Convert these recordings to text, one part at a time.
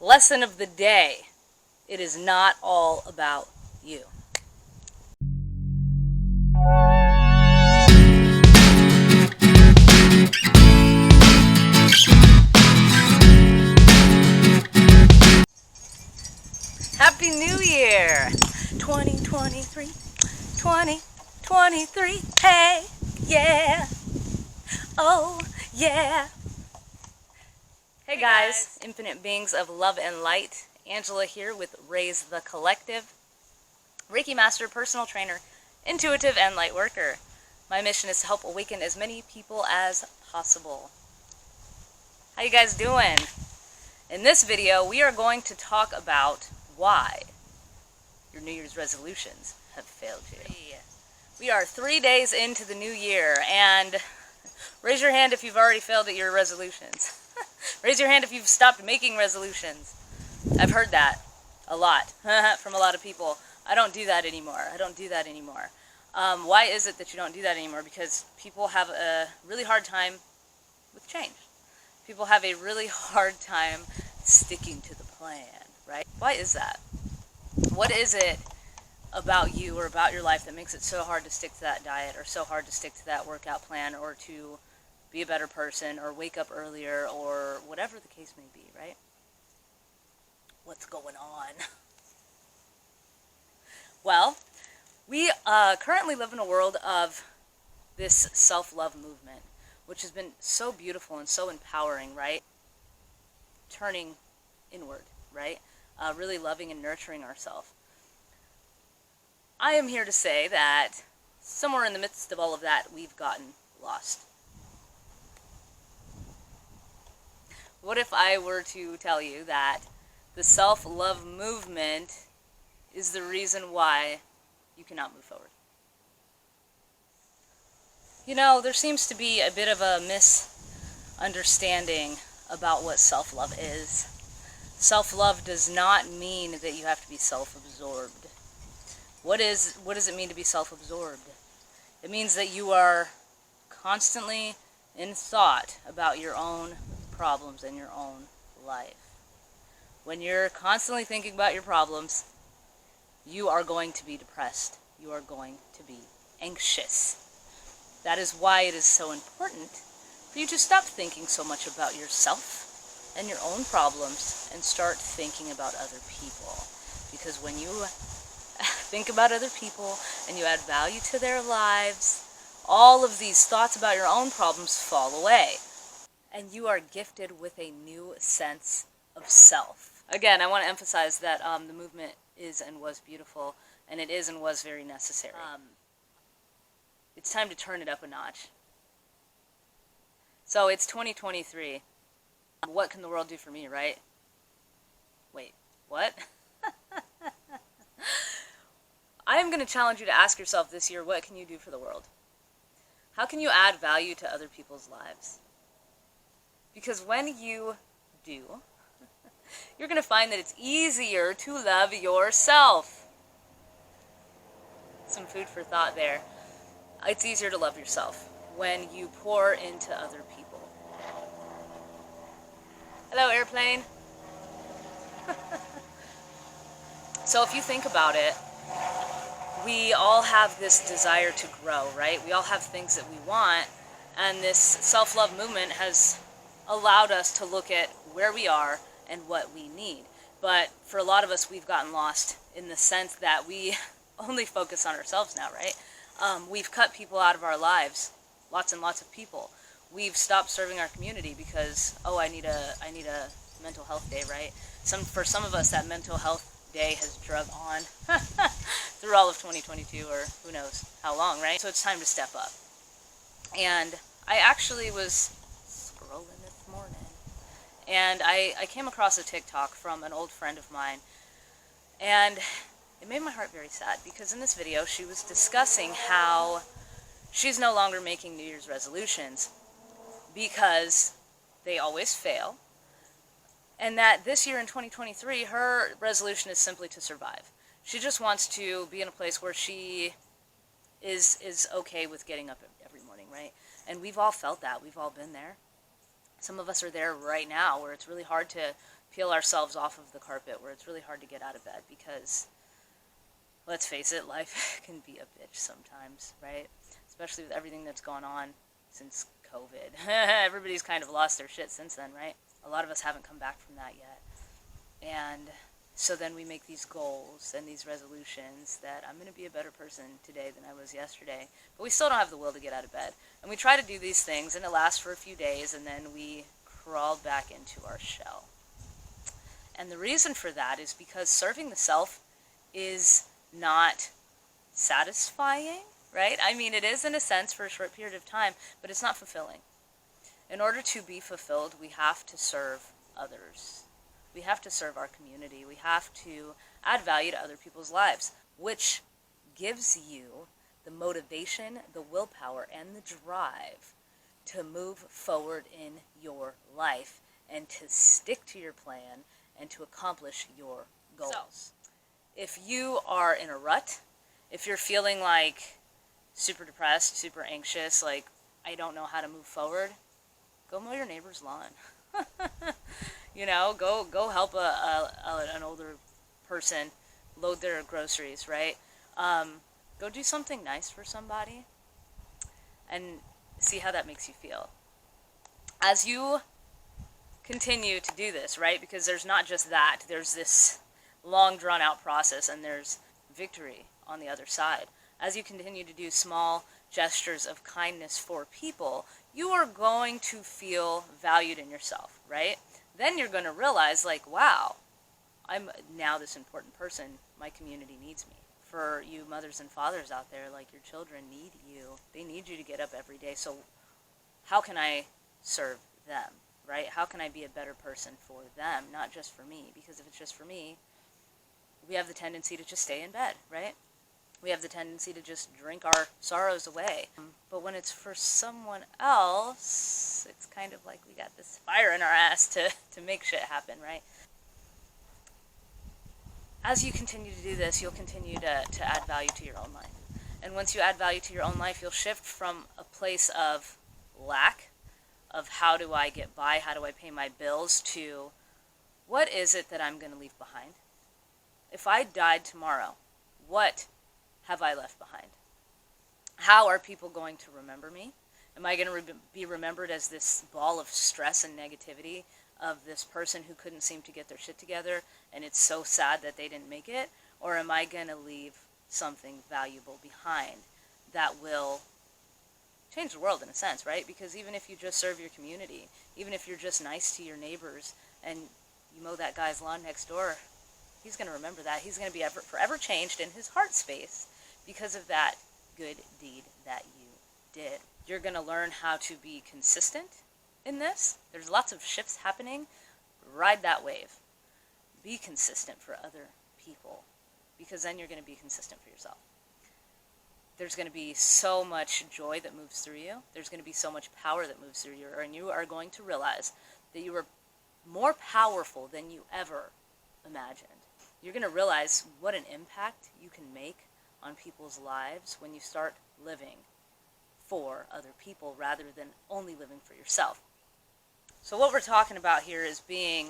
Lesson of the day. It is not all about you. Happy New Year! 2023, 2023, hey, yeah, oh, yeah. Hey guys, infinite beings of love and light. Angela here with Raise the Collective. Reiki Master, personal trainer, intuitive, and light worker. My mission is to help awaken as many people as possible. How you guys doing? In this video, we are going to talk about why your New Year's resolutions have failed you. We are 3 days into the new year, and raise your hand if you've already failed at your resolutions. Raise your hand if you've stopped making resolutions. I've heard that a lot from a lot of people. I don't do that anymore. Why is it that you don't do that anymore? Because people have a really hard time with change. People have a really hard time sticking to the plan, right? Why is that? What is it about you or about your life that makes it so hard to stick to that diet, or so hard to stick to that workout plan, or to be a better person, or wake up earlier, or whatever the case may be, right? What's going on? Well, we currently live in a world of this self-love movement, which has been so beautiful and so empowering, right? Turning inward, right? Really loving and nurturing ourselves. I am here to say that somewhere in the midst of all of that, we've gotten lost. What if I were to tell you that the self-love movement is the reason why you cannot move forward? You know, there seems to be a bit of a misunderstanding about what self-love is. Self-love does not mean that you have to be self-absorbed. What does it mean to be self-absorbed? It means that you are constantly in thought about your own problems and your own life. When you're constantly thinking about your problems, you are going to be depressed. You are going to be anxious. That is why it is so important for you to stop thinking so much about yourself and your own problems and start thinking about other people. Because when you think about other people and you add value to their lives, all of these thoughts about your own problems fall away. And you are gifted with a new sense of self. Again, I want to emphasize that the movement is and was beautiful, and it is and was very necessary. It's time to turn it up a notch. So it's 2023. What can the world do for me, right? Wait, what? I am going to challenge you to ask yourself this year, what can you do for the world? How can you add value to other people's lives? Because when you do, you're going to find that it's easier to love yourself. Some food for thought there. It's easier to love yourself when you pour into other people. Hello, airplane. So if you think about it, we all have this desire to grow, right? We all have things that we want, and this self-love movement has allowed us to look at where we are and what we need. But for a lot of us, we've gotten lost in the sense that we only focus on ourselves now, right? We've cut people out of our lives, lots and lots of people. We've stopped serving our community because, oh, I need a mental health day, right? For some of us, that mental health day has drug on through all of 2022, or who knows how long, right? So it's time to step up. And I actually was scrolling this morning, and I came across a TikTok from an old friend of mine, and it made my heart very sad, because in this video she was discussing how she's no longer making New Year's resolutions because they always fail, and that this year in 2023 her resolution is simply to survive. She just wants to be in a place where she is okay with getting up every morning, right? And we've all felt that. We've all been there. Some of us are there right now, where it's really hard to peel ourselves off of the carpet where it's really hard to get out of bed because, let's face it, life can be a bitch sometimes, right? Especially with everything that's gone on since COVID. Everybody's kind of lost their shit since then, right? A lot of us haven't come back from that yet. And so then we make these goals and these resolutions that I'm going to be a better person today than I was yesterday. But we still don't have the will to get out of bed. And we try to do these things, and it lasts for a few days, and then we crawl back into our shell. And the reason for that is because serving the self is not satisfying, right? I mean, it is in a sense for a short period of time, but it's not fulfilling. In order to be fulfilled, we have to serve others. We have to serve our community. We have to add value to other people's lives, which gives you the motivation, the willpower, and the drive to move forward in your life and to stick to your plan and to accomplish your goals. So, if you are in a rut, if you're feeling like super depressed, super anxious, like I don't know how to move forward, go mow your neighbor's lawn. You know, go help an older person load their groceries, right? Go do something nice for somebody and see how that makes you feel. As you continue to do this, right? Because there's not just that, there's this long drawn out process and there's victory on the other side. As you continue to do small gestures of kindness for people, you are going to feel valued in yourself, right? Then you're going to realize, like, wow, I'm now this important person. My community needs me. For you mothers and fathers out there, like, your children need you. They need you to get up every day. So how can I serve them, right? How can I be a better person for them, not just for me? Because if it's just for me, we have the tendency to just stay in bed, right? We have the tendency to just drink our sorrows away. But when it's for someone else, it's kind of like we got this fire in our ass to make shit happen, right? As you continue to do this, you'll continue to add value to your own life. And once you add value to your own life, you'll shift from a place of lack, of how do I get by, how do I pay my bills, to what is it that I'm going to leave behind? If I died tomorrow, what have I left behind? How are people going to remember me? Am I going to be remembered as this ball of stress and negativity of this person who couldn't seem to get their shit together and it's so sad that they didn't make it? Or am I going to leave something valuable behind that will change the world in a sense, right? Because even if you just serve your community, even if you're just nice to your neighbors and you mow that guy's lawn next door, he's going to remember that. He's going to be forever changed in his heart space because of that good deed that you did. You're going to learn how to be consistent in this. There's lots of shifts happening. Ride that wave. Be consistent for other people, because then you're going to be consistent for yourself. There's going to be so much joy that moves through you. There's going to be so much power that moves through you, and you are going to realize that you are more powerful than you ever imagined. You're going to realize what an impact you can make on people's lives when you start living for other people rather than only living for yourself. So what we're talking about here is being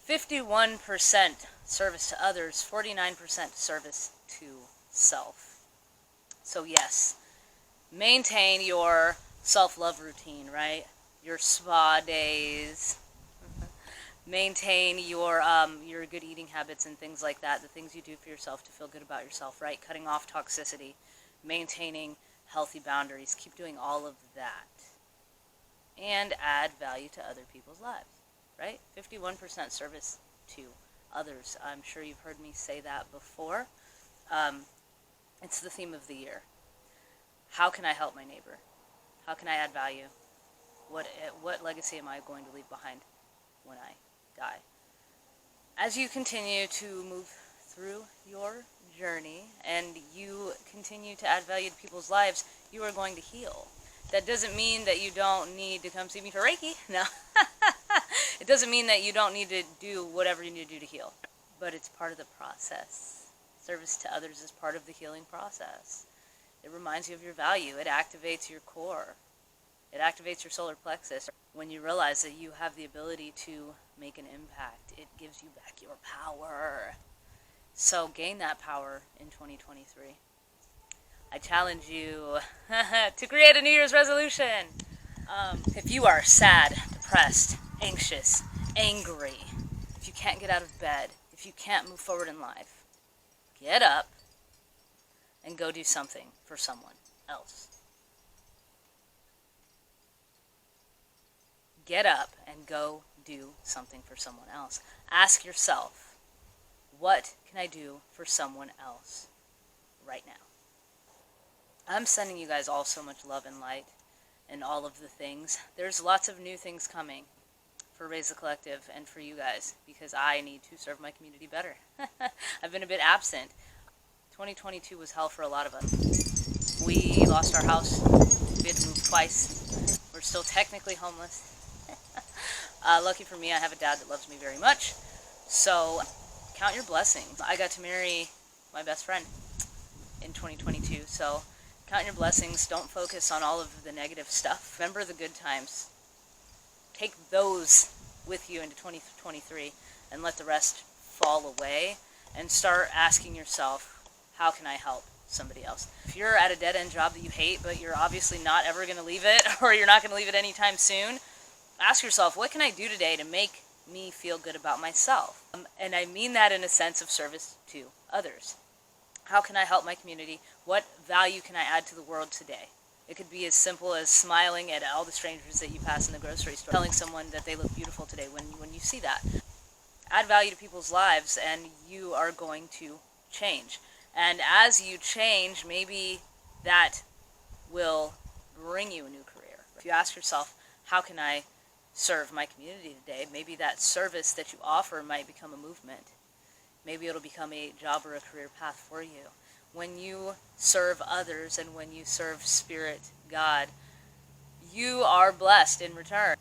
51% service to others, 49% service to self. So yes, maintain your self-love routine, right? Your spa days. Maintain your good eating habits and things like that, the things you do for yourself to feel good about yourself, right? Cutting off toxicity, maintaining healthy boundaries. Keep doing all of that. And add value to other people's lives, right? 51% service to others. I'm sure you've heard me say that before. It's the theme of the year. How can I help my neighbor? How can I add value? What legacy am I going to leave behind when I die? As you continue to move through your journey and you continue to add value to people's lives, you are going to heal. That doesn't mean that you don't need to come see me for Reiki. No. It doesn't mean that you don't need to do whatever you need to do to heal. But it's part of the process. Service to others is part of the healing process. It reminds you of your value. It activates your core. It activates your solar plexus when you realize that you have the ability to make an impact. It gives you back your power. So gain that power in 2023. I challenge you to create a New Year's resolution. If you are sad, depressed, anxious, angry, if you can't get out of bed, if you can't move forward in life, get up and go do something for someone else. Get up and go do something for someone else. Ask yourself, what can I do for someone else right now? I'm sending you guys all so much love and light and all of the things. There's lots of new things coming for Raise the Collective and for you guys because I need to serve my community better. I've been a bit absent. 2022 was hell for a lot of us. We lost our house. We had to move twice. We're still technically homeless. Lucky for me, I have a dad that loves me very much. So count your blessings. I got to marry my best friend in 2022. So count your blessings. Don't focus on all of the negative stuff. Remember the good times. Take those with you into 2023 and let the rest fall away and start asking yourself, how can I help somebody else? If you're at a dead-end job that you hate, but you're obviously not ever going to leave it, or you're not going to leave it anytime soon, ask yourself, what can I do today to make me feel good about myself? And I mean that in a sense of service to others. How can I help my community? What value can I add to the world today? It could be as simple as smiling at all the strangers that you pass in the grocery store, telling someone that they look beautiful today when you see that. Add value to people's lives and you are going to change. And as you change, maybe that will bring you a new career. If you ask yourself, how can I serve my community today? Maybe that service that you offer might become a movement. Maybe it'll become a job or a career path for you. When you serve others and when you serve Spirit, God, you are blessed in return.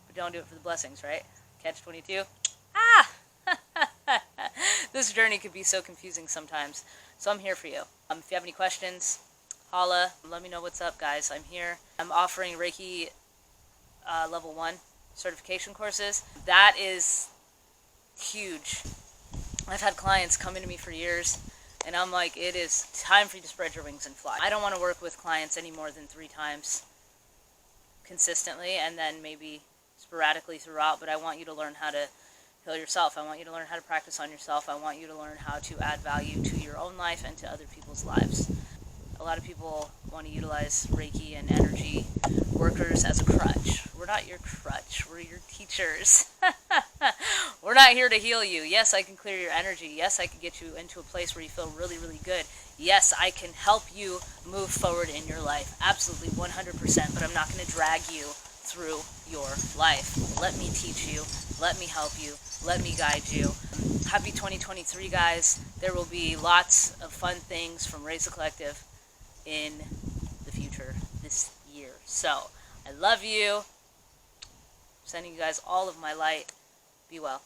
But don't do it for the blessings, right? Catch 22? Ah! This journey could be so confusing sometimes. So I'm here for you. If you have any questions, holla. Let me know what's up, guys. I'm here. I'm offering Reiki Level 1 certification courses. That is huge. I've had clients come into me for years, and I'm like, it is time for you to spread your wings and fly. I don't want to work with clients any more than 3 times consistently, and then maybe sporadically throughout, but I want you to learn how to heal yourself. I want you to learn how to practice on yourself. I want you to learn how to add value to your own life and to other people's lives. A lot of people want to utilize Reiki and energy workers as a crutch. We're not your crutch. We're your teachers. We're not here to heal you. Yes, I can clear your energy. Yes, I can get you into a place where you feel really, really good. Yes, I can help you move forward in your life. Absolutely, 100%. But I'm not going to drag you through your life. Let me teach you. Let me help you. Let me guide you. Happy 2023, guys. There will be lots of fun things from Raise the Collective in the future this year. So, I love you. I'm sending you guys all of my light. Be well.